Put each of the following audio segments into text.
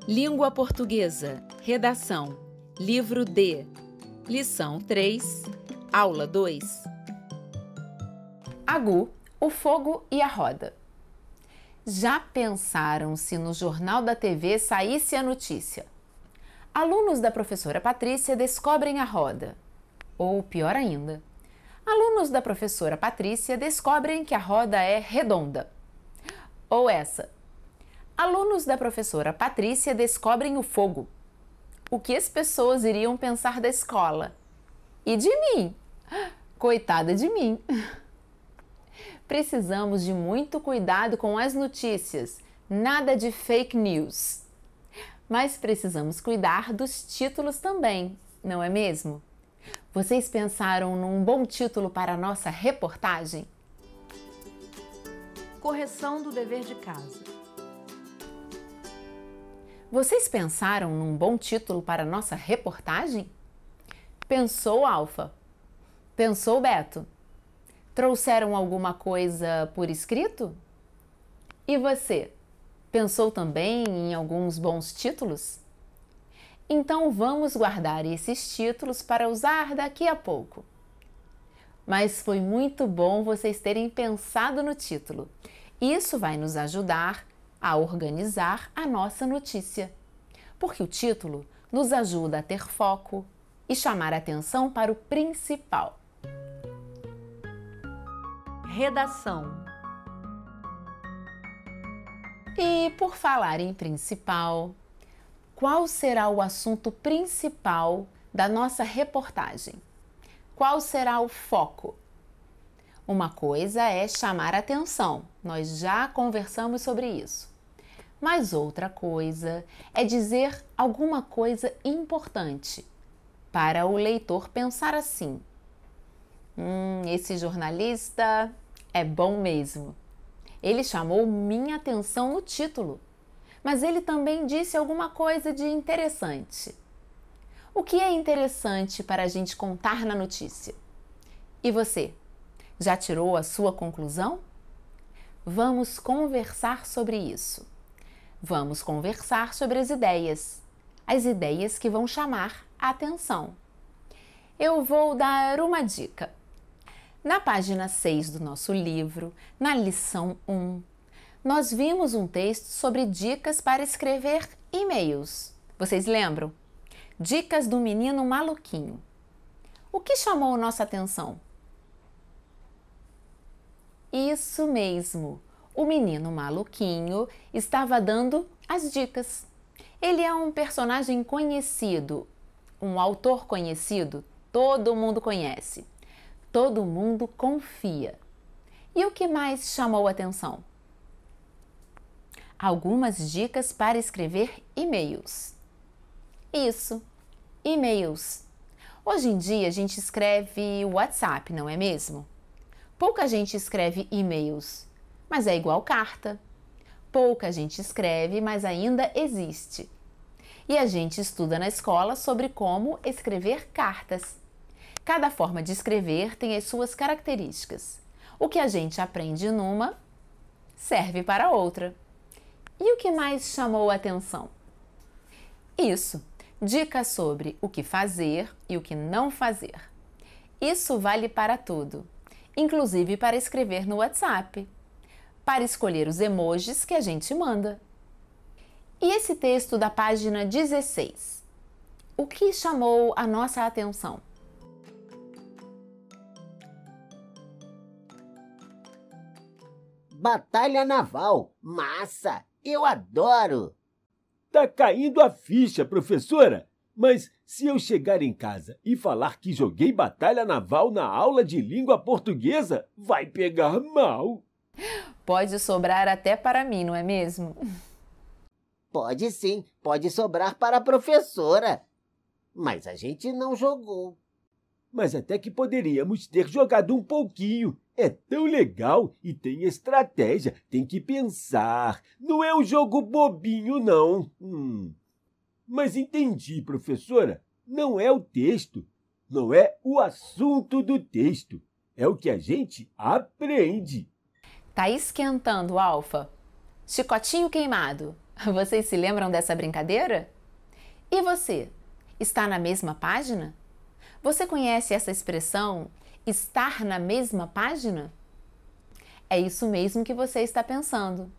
Língua Portuguesa, Redação, Livro D, Lição 3, Aula 2. Agu, o fogo e a roda. Já pensaram se no Jornal da TV saísse a notícia? Alunos da professora Patrícia descobrem a roda. Ou pior ainda, alunos da professora Patrícia descobrem que a roda é redonda. Ou essa, alunos da professora Patrícia descobrem o fogo. O que as pessoas iriam pensar da escola? E de mim? Coitada de mim! Precisamos de muito cuidado com as notícias, nada de fake news. Mas precisamos cuidar dos títulos também, não é mesmo? Vocês pensaram num bom título para a nossa reportagem? Correção do dever de casa. Vocês pensaram num bom título para a nossa reportagem? Pensou, Alfa? Pensou, Beto? Trouxeram alguma coisa por escrito? E você? Pensou também em alguns bons títulos? Então vamos guardar esses títulos para usar daqui a pouco. Mas foi muito bom vocês terem pensado no título. Isso vai nos ajudar a organizar a nossa notícia, porque o título nos ajuda a ter foco e chamar atenção para o principal. Redação. E por falar em principal, qual será o assunto principal da nossa reportagem? Qual será o foco? Uma coisa é chamar atenção, nós já conversamos sobre isso. Mas outra coisa é dizer alguma coisa importante para o leitor pensar assim: esse jornalista é bom mesmo. Ele chamou minha atenção no título, mas ele também disse alguma coisa de interessante. O que é interessante para a gente contar na notícia? E você, já tirou a sua conclusão? Vamos conversar sobre isso. Vamos conversar sobre as ideias que vão chamar a atenção. Eu vou dar uma dica. Na página 6 do nosso livro, na lição 1, nós vimos um texto sobre dicas para escrever e-mails. Vocês lembram? Dicas do menino maluquinho. O que chamou nossa atenção? Isso mesmo! O menino maluquinho estava dando as dicas. Ele é um personagem conhecido, um autor conhecido, todo mundo conhece. Todo mundo confia. E o que mais chamou a atenção? Algumas dicas para escrever e-mails. Isso, e-mails. Hoje em dia a gente escreve WhatsApp, não é mesmo? Pouca gente escreve e-mails, mas é igual carta. Pouca gente escreve, mas ainda existe. E a gente estuda na escola sobre como escrever cartas. Cada forma de escrever tem as suas características. O que a gente aprende numa serve para outra. E o que mais chamou a atenção? Isso, dicas sobre o que fazer e o que não fazer. Isso vale para tudo, inclusive para escrever no WhatsApp, para escolher os emojis que a gente manda. E esse texto da página 16? O que chamou a nossa atenção? Batalha naval, massa! Eu adoro! Tá caindo a ficha, professora! Mas se eu chegar em casa e falar que joguei batalha naval na aula de língua portuguesa, vai pegar mal. Pode sobrar até para mim, não é mesmo? Pode sim, pode sobrar para a professora. Mas a gente não jogou. Mas até que poderíamos ter jogado um pouquinho. É tão legal e tem estratégia, tem que pensar. Não é um jogo bobinho, não. Mas entendi, professora. Não é o texto, não é o assunto do texto. É o que a gente aprende. Tá esquentando, Alfa. Chicotinho queimado. Vocês se lembram dessa brincadeira? E você, está na mesma página? Você conhece essa expressão, estar na mesma página? É isso mesmo que você está pensando.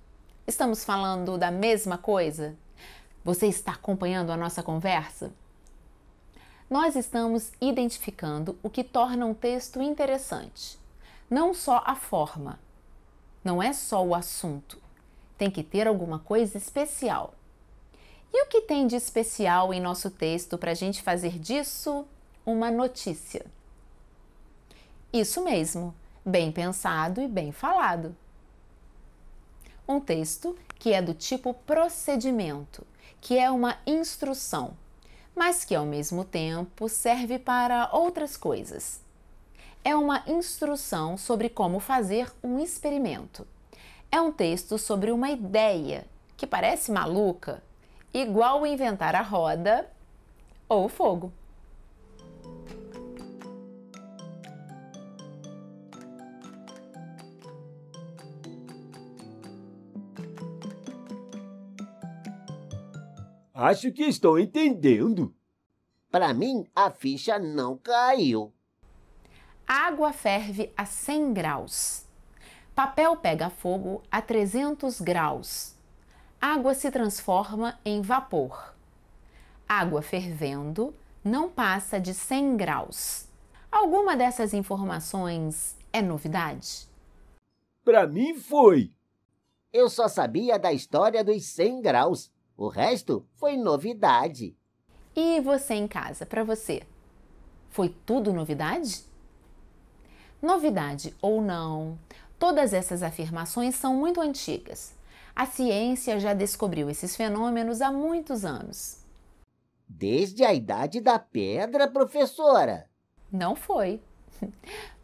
Estamos falando da mesma coisa? Você está acompanhando a nossa conversa? Nós estamos identificando o que torna um texto interessante. Não só a forma, não é só o assunto. Tem que ter alguma coisa especial. E o que tem de especial em nosso texto para a gente fazer disso uma notícia? Isso mesmo, bem pensado e bem falado. Um texto que é do tipo procedimento, que é uma instrução, mas que ao mesmo tempo serve para outras coisas. É uma instrução sobre como fazer um experimento. É um texto sobre uma ideia que parece maluca, igual inventar a roda ou o fogo. Acho que estou entendendo. Para mim, a ficha não caiu. Água ferve a 100 graus. Papel pega fogo a 300 graus. Água se transforma em vapor. Água fervendo não passa de 100 graus. Alguma dessas informações é novidade? Para mim foi. Eu só sabia da história dos 100 graus. O resto foi novidade. E você em casa, para você? Foi tudo novidade? Novidade ou não, todas essas afirmações são muito antigas. A ciência já descobriu esses fenômenos há muitos anos. Desde a Idade da Pedra, professora? Não foi.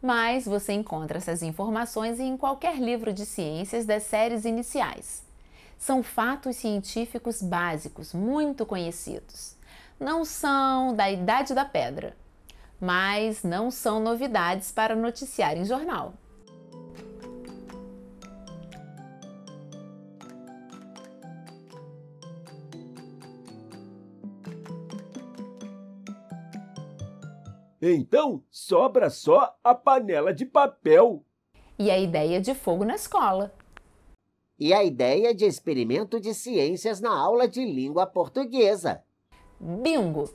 Mas você encontra essas informações em qualquer livro de ciências das séries iniciais. São fatos científicos básicos, muito conhecidos. Não são da Idade da Pedra, mas não são novidades para noticiar em jornal. Então, sobra só a panela de papel. E a ideia de fogo na escola. E a ideia de experimento de ciências na aula de língua portuguesa. Bingo!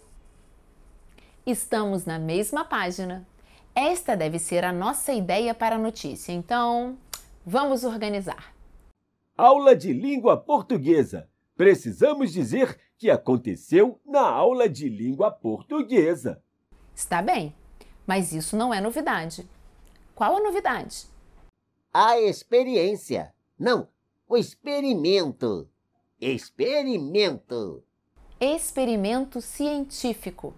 Estamos na mesma página. Esta deve ser a nossa ideia para a notícia, então vamos organizar. Aula de língua portuguesa. Precisamos dizer que aconteceu na aula de língua portuguesa. Está bem, mas isso não é novidade. Qual a novidade? A experiência. Não, o experimento. Experimento. Experimento científico.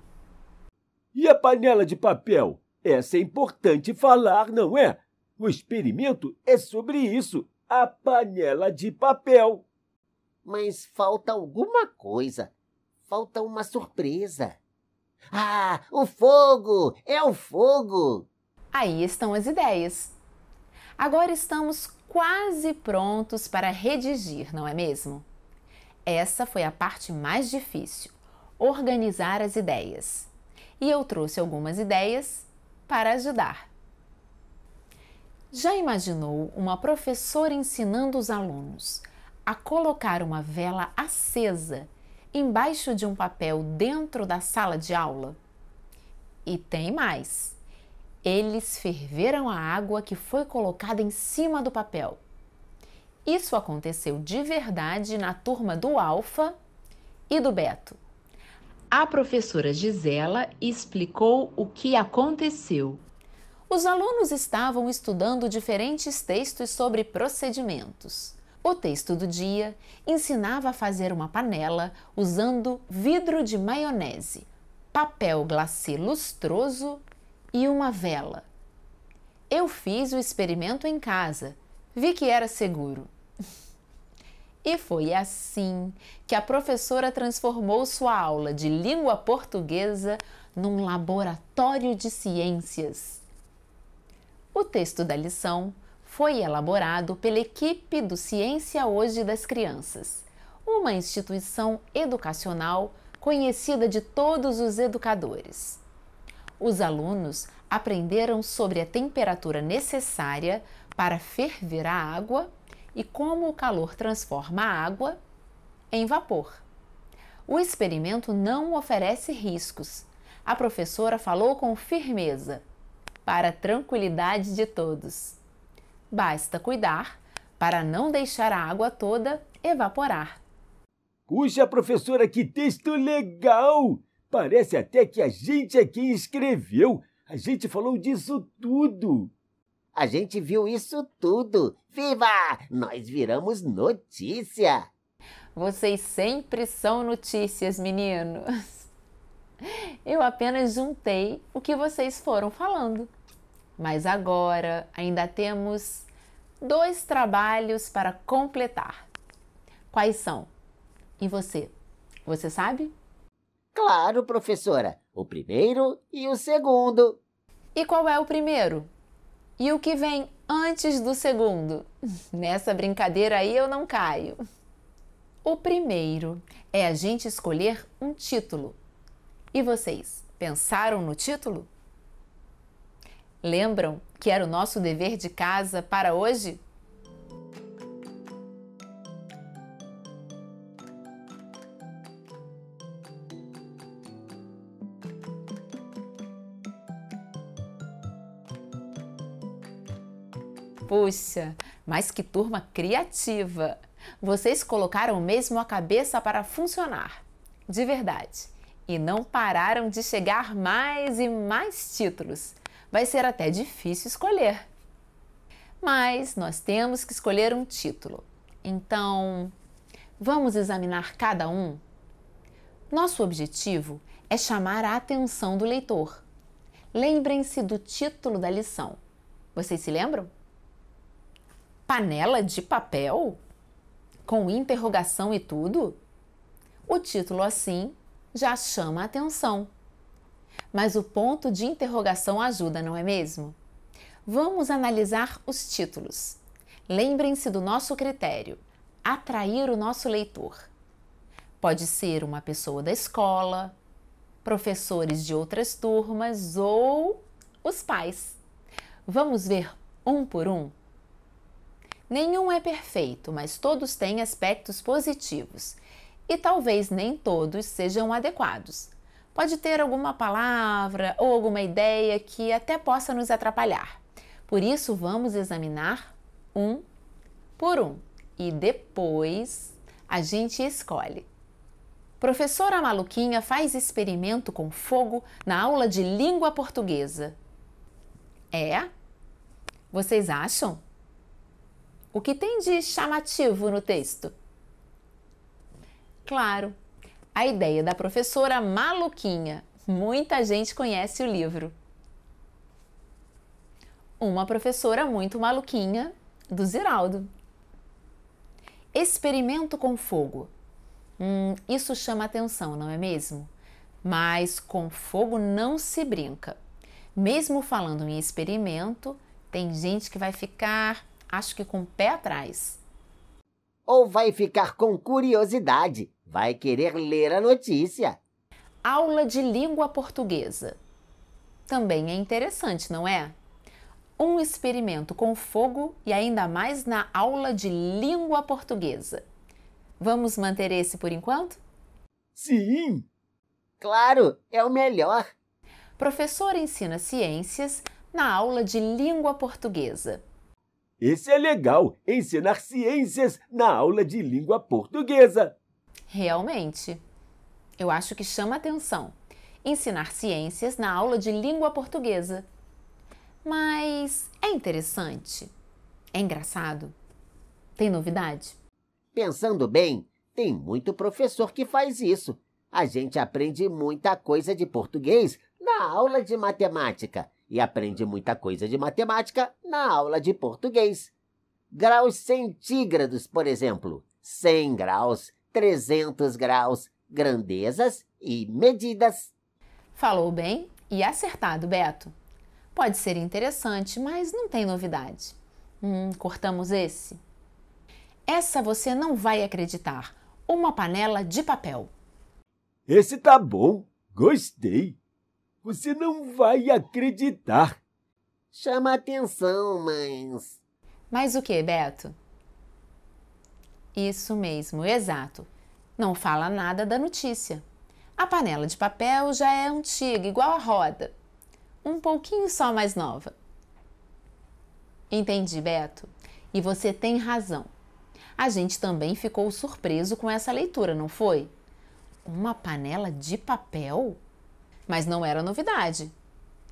E a panela de papel? Essa é importante falar, não é? O experimento é sobre isso, a panela de papel. Mas falta alguma coisa. Falta uma surpresa. Ah, o fogo! É o fogo! Aí estão as ideias. Agora estamos quase prontos para redigir, não é mesmo? Essa foi a parte mais difícil, organizar as ideias. E eu trouxe algumas ideias para ajudar. Já imaginou uma professora ensinando os alunos a colocar uma vela acesa embaixo de um papel dentro da sala de aula? E tem mais. Eles ferveram a água que foi colocada em cima do papel. Isso aconteceu de verdade na turma do Alfa e do Beto. A professora Gisela explicou o que aconteceu. Os alunos estavam estudando diferentes textos sobre procedimentos. O texto do dia ensinava a fazer uma panela usando vidro de maionese, papel glacê lustroso e uma vela. Eu fiz o experimento em casa, vi que era seguro. E foi assim que a professora transformou sua aula de língua portuguesa num laboratório de ciências. O texto da lição foi elaborado pela equipe do Ciência Hoje das Crianças. uma instituição educacional conhecida de todos os educadores. Os alunos aprenderam sobre a temperatura necessária para ferver a água e como o calor transforma a água em vapor. O experimento não oferece riscos. A professora falou com firmeza, para a tranquilidade de todos. Basta cuidar para não deixar a água toda evaporar. Puxa, professora, que texto legal! Parece até que a gente é quem escreveu. A gente falou disso tudo. A gente viu isso tudo. Viva! Nós viramos notícia. Vocês sempre são notícias, meninos. Eu apenas juntei o que vocês foram falando. Mas agora ainda temos 2 trabalhos para completar. Quais são? E você? Você sabe? Claro, professora. O primeiro e o segundo. E qual é o primeiro? E o que vem antes do segundo? Nessa brincadeira aí eu não caio. O primeiro é a gente escolher um título. E vocês, pensaram no título? Lembram que era o nosso dever de casa para hoje? Puxa, mas que turma criativa! Vocês colocaram mesmo a cabeça para funcionar, de verdade, e não pararam de chegar mais e mais títulos. Vai ser até difícil escolher. Mas nós temos que escolher um título. Então, vamos examinar cada um? Nosso objetivo é chamar a atenção do leitor. Lembrem-se do título da lição. Vocês se lembram? Panela de papel? Com interrogação e tudo? O título assim já chama a atenção. Mas o ponto de interrogação ajuda, não é mesmo? Vamos analisar os títulos. Lembrem-se do nosso critério: atrair o nosso leitor. Pode ser uma pessoa da escola, professores de outras turmas ou os pais. Vamos ver um por um? Nenhum é perfeito, mas todos têm aspectos positivos e talvez nem todos sejam adequados. Pode ter alguma palavra ou alguma ideia que até possa nos atrapalhar. Por isso, vamos examinar um por um e depois a gente escolhe. Professora Maluquinha faz experimento com fogo na aula de língua portuguesa. É? Vocês acham? O que tem de chamativo no texto? Claro, a ideia da professora Maluquinha. Muita gente conhece o livro. Uma professora muito maluquinha, do Ziraldo. Experimento com fogo. Isso chama atenção, não é mesmo? Mas com fogo não se brinca. Mesmo falando em experimento, tem gente que vai ficar, acho que com o pé atrás. Ou vai ficar com curiosidade, vai querer ler a notícia. Aula de língua portuguesa. Também é interessante, não é? Um experimento com fogo e ainda mais na aula de língua portuguesa. Vamos manter esse por enquanto? Sim! Claro, é o melhor. Professor ensina ciências na aula de língua portuguesa. Esse é legal, ensinar ciências na aula de língua portuguesa. Realmente, eu acho que chama atenção. Ensinar ciências na aula de língua portuguesa. Mas é interessante? É engraçado? Tem novidade? Pensando bem, tem muito professor que faz isso. A gente aprende muita coisa de português na aula de matemática e aprende muita coisa de matemática na aula de português. Graus centígrados, por exemplo, 100 graus, 300 graus, grandezas e medidas. Falou bem e acertado, Beto. Pode ser interessante, mas não tem novidade. Cortamos esse? Essa você não vai acreditar. uma panela de papel. Esse tá bom. Gostei. Você não vai acreditar. Chama atenção, mas... Mas o que, Beto? Isso mesmo, exato. Não fala nada da notícia. A panela de papel já é antiga, igual a roda. Um pouquinho só mais nova. Entendi, Beto. E você tem razão. A gente também ficou surpreso com essa leitura, não foi? Uma panela de papel? Mas não era novidade.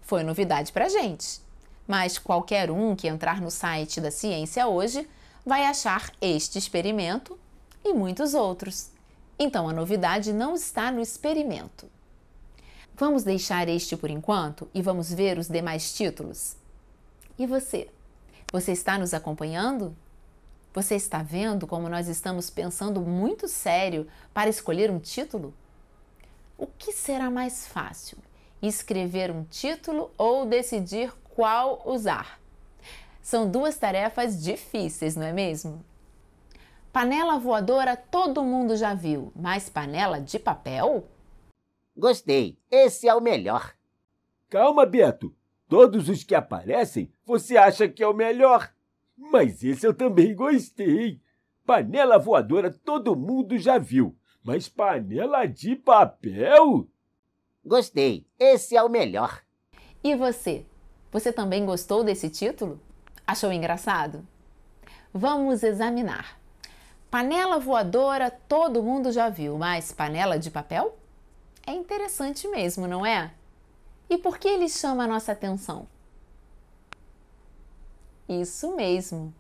Foi novidade pra gente. Mas qualquer um que entrar no site da Ciência Hoje vai achar este experimento e muitos outros. Então a novidade não está no experimento. Vamos deixar este por enquanto e vamos ver os demais títulos? E você? Você está nos acompanhando? Você está vendo como nós estamos pensando muito sério para escolher um título? O que será mais fácil? Escrever um título ou decidir qual usar? São duas tarefas difíceis, não é mesmo? Panela voadora todo mundo já viu, mas panela de papel? Gostei. Esse é o melhor. Calma, Beto. Todos os que aparecem você acha que é o melhor. Mas esse eu também gostei. Panela voadora todo mundo já viu. Mas panela de papel? Gostei. Esse é o melhor. E você? Você também gostou desse título? Achou engraçado? Vamos examinar. Panela voadora todo mundo já viu, mas panela de papel? É interessante mesmo, não é? E por que ele chama a nossa atenção? Isso mesmo.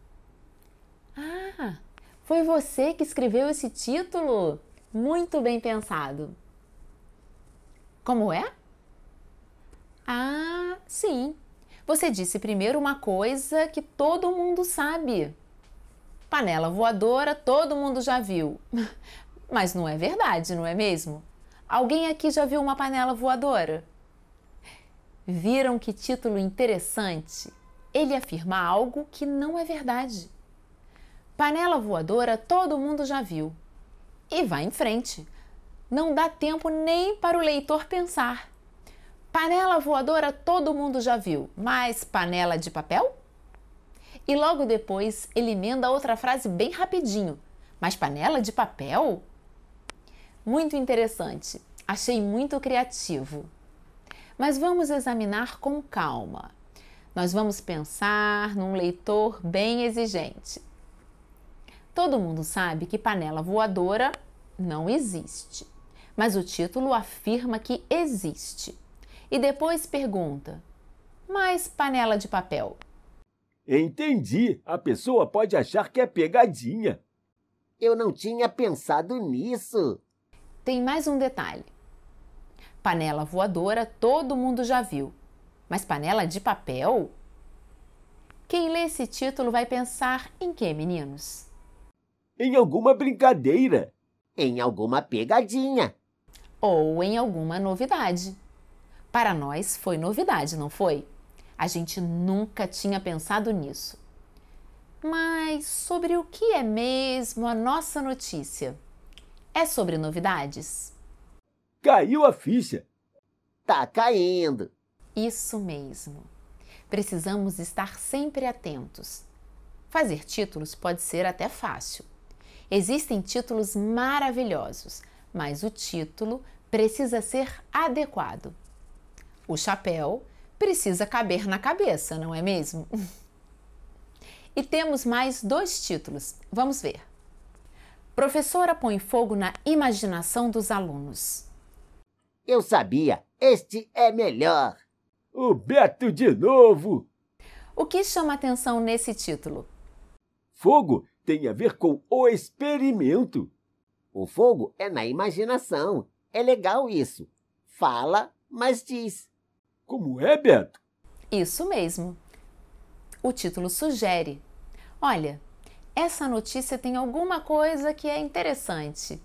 Ah, foi você que escreveu esse título? Muito bem pensado. Como é? Ah, sim. Você disse primeiro uma coisa que todo mundo sabe. Panela voadora todo mundo já viu. Mas não é verdade, não é mesmo? Alguém aqui já viu uma panela voadora? Viram que título interessante? Ele afirma algo que não é verdade. Panela voadora todo mundo já viu. E vai em frente. Não dá tempo nem para o leitor pensar. Panela voadora todo mundo já viu, mas panela de papel? E logo depois ele emenda outra frase bem rapidinho. Mas panela de papel? Muito interessante. Achei muito criativo. Mas vamos examinar com calma. Nós vamos pensar num leitor bem exigente. Todo mundo sabe que panela voadora não existe, mas o título afirma que existe. E depois pergunta: mas panela de papel? Entendi. A pessoa pode achar que é pegadinha. Eu não tinha pensado nisso. Tem mais um detalhe. Panela voadora todo mundo já viu, mas panela de papel? Quem lê esse título vai pensar em quê, meninos? Em alguma brincadeira. Em alguma pegadinha. Ou em alguma novidade. Para nós foi novidade, não foi? A gente nunca tinha pensado nisso. Mas sobre o que é mesmo a nossa notícia? É sobre novidades? Caiu a ficha. Tá caindo. Isso mesmo. Precisamos estar sempre atentos. Fazer títulos pode ser até fácil. Existem títulos maravilhosos, mas o título precisa ser adequado. O chapéu precisa caber na cabeça, não é mesmo? E temos mais 2 títulos. Vamos ver. Professora põe fogo na imaginação dos alunos. Eu sabia. Este é melhor. O Beto de novo. O que chama atenção nesse título? Fogo tem a ver com o experimento. O fogo é na imaginação. É legal isso. Fala, mas diz. Como é, Beto? Isso mesmo. O título sugere: olha, essa notícia tem alguma coisa que é interessante.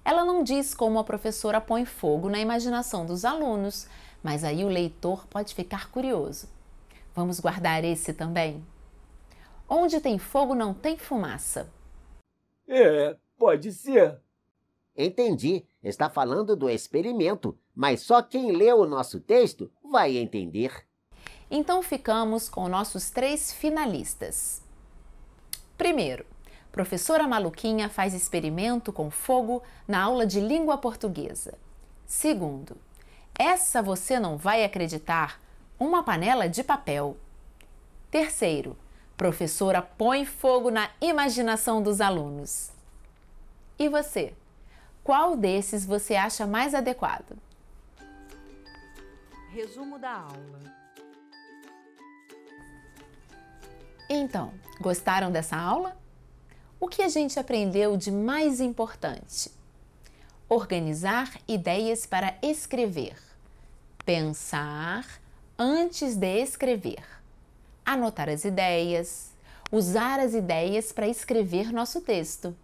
Ela não diz como a professora põe fogo na imaginação dos alunos, mas aí o leitor pode ficar curioso. Vamos guardar esse também? Onde tem fogo não tem fumaça. Pode ser. Entendi. Está falando do experimento, mas só quem lê o nosso texto vai entender. Então ficamos com nossos 3 finalistas. Primeiro, professora Maluquinha faz experimento com fogo na aula de língua portuguesa. Segundo, essa você não vai acreditar, uma panela de papel. Terceiro, professora põe fogo na imaginação dos alunos. E você? Qual desses você acha mais adequado? Resumo da aula. Então, gostaram dessa aula? O que a gente aprendeu de mais importante? Organizar ideias para escrever. Pensar antes de escrever. Anotar as ideias. Usar as ideias para escrever nosso texto.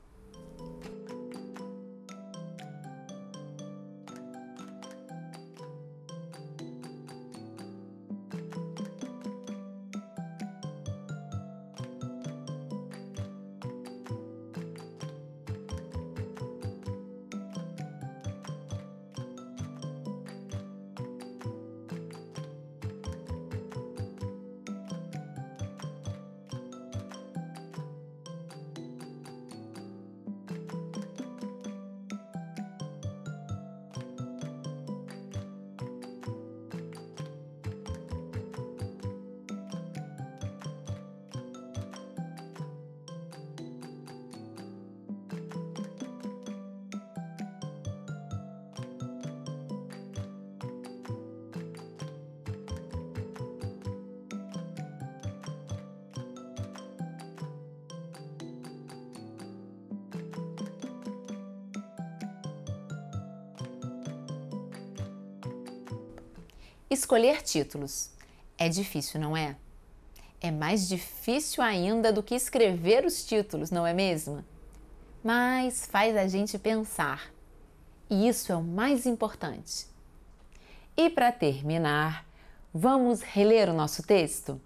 Escolher títulos. É difícil, não é? É mais difícil ainda do que escrever os títulos, não é mesmo? Mas faz a gente pensar. E isso é o mais importante. E para terminar, vamos reler o nosso texto?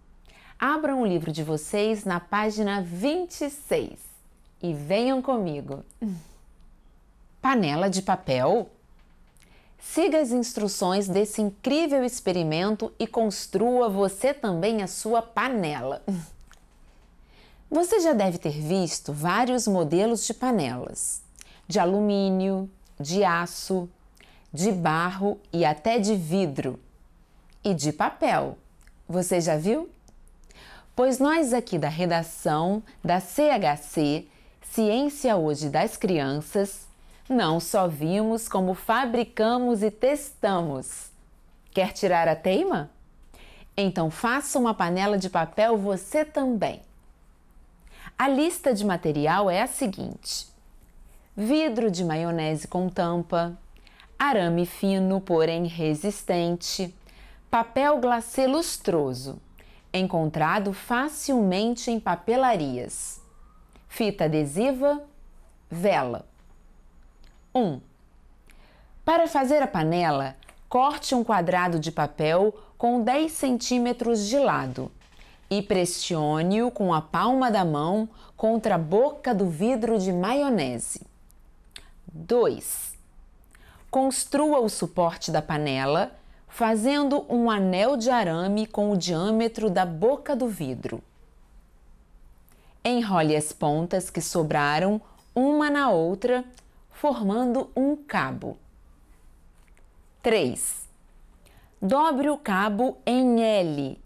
Abram o livro de vocês na página 26 e venham comigo. Panela de papel? Siga as instruções desse incrível experimento e construa você também a sua panela. Você já deve ter visto vários modelos de panelas, de alumínio, de aço, de barro e até de vidro. E de papel. Você já viu? Pois nós aqui da redação da CHC, Ciência Hoje das Crianças, não só vimos como fabricamos e testamos. Quer tirar a teima? Então faça uma panela de papel você também. A lista de material é a seguinte: vidro de maionese com tampa, arame fino, porém resistente, papel glacê lustroso, encontrado facilmente em papelarias, fita adesiva, vela. 1. Para fazer a panela, corte um quadrado de papel com 10 centímetros de lado e pressione-o com a palma da mão contra a boca do vidro de maionese. 2. Construa o suporte da panela fazendo um anel de arame com o diâmetro da boca do vidro. Enrole as pontas que sobraram uma na outra, formando um cabo. 3. Dobre o cabo em L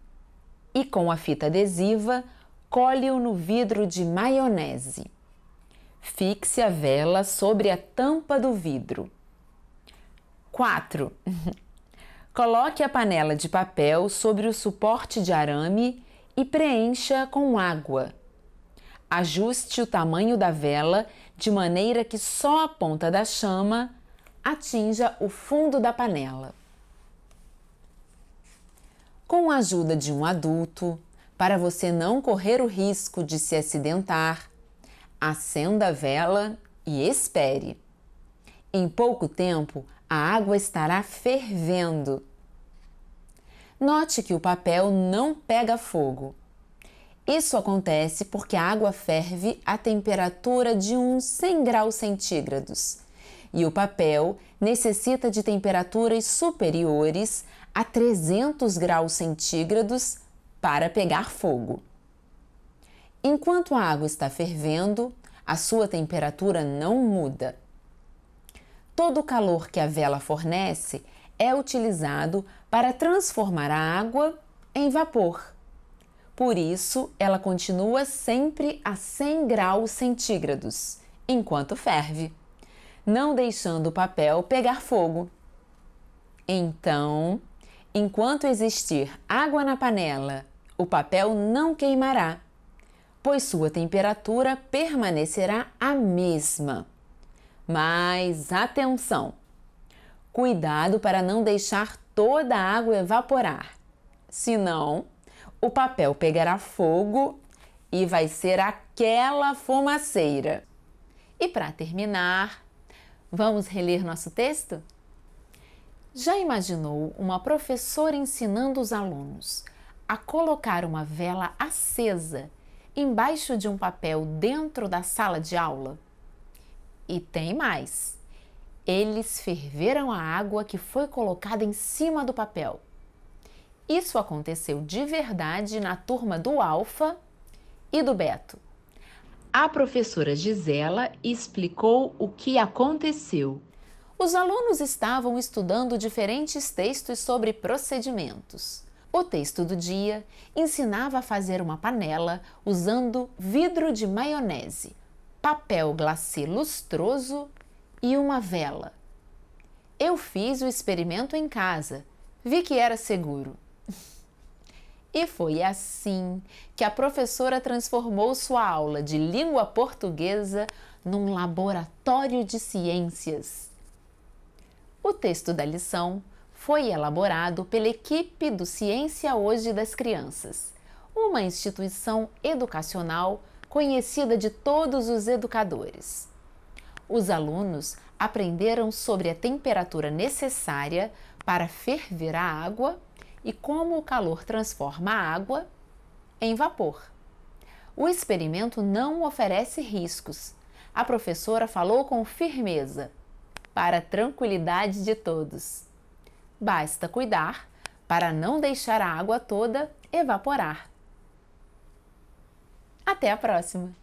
e com a fita adesiva cole-o no vidro de maionese. Fixe a vela sobre a tampa do vidro. 4. Coloque a panela de papel sobre o suporte de arame e preencha com água. Ajuste o tamanho da vela de maneira que só a ponta da chama atinja o fundo da panela. Com a ajuda de um adulto, para você não correr o risco de se acidentar, acenda a vela e espere. Em pouco tempo, a água estará fervendo. Note que o papel não pega fogo. Isso acontece porque a água ferve a temperatura de uns 100 graus centígrados e o papel necessita de temperaturas superiores a 300 graus centígrados para pegar fogo. Enquanto a água está fervendo, a sua temperatura não muda. Todo o calor que a vela fornece é utilizado para transformar a água em vapor. Por isso, ela continua sempre a 100 graus centígrados, enquanto ferve, não deixando o papel pegar fogo. Então, enquanto existir água na panela, o papel não queimará, pois sua temperatura permanecerá a mesma. Mas atenção! Cuidado para não deixar toda a água evaporar, senão o papel pegará fogo e vai ser aquela fumaceira. E para terminar, vamos reler nosso texto? Já imaginou uma professora ensinando os alunos a colocar uma vela acesa embaixo de um papel dentro da sala de aula? E tem mais! Eles ferveram a água que foi colocada em cima do papel. Isso aconteceu de verdade na turma do Alfa e do Beto. A professora Gisela explicou o que aconteceu. Os alunos estavam estudando diferentes textos sobre procedimentos. O texto do dia ensinava a fazer uma panela usando vidro de maionese, papel glacê lustroso e uma vela. Eu fiz o experimento em casa, vi que era seguro. E foi assim que a professora transformou sua aula de língua portuguesa num laboratório de ciências. O texto da lição foi elaborado pela equipe do Ciência Hoje das Crianças, uma instituição educacional conhecida de todos os educadores. Os alunos aprenderam sobre a temperatura necessária para ferver a água e como o calor transforma a água em vapor. O experimento não oferece riscos. A professora falou com firmeza, para a tranquilidade de todos. Basta cuidar para não deixar a água toda evaporar. Até a próxima!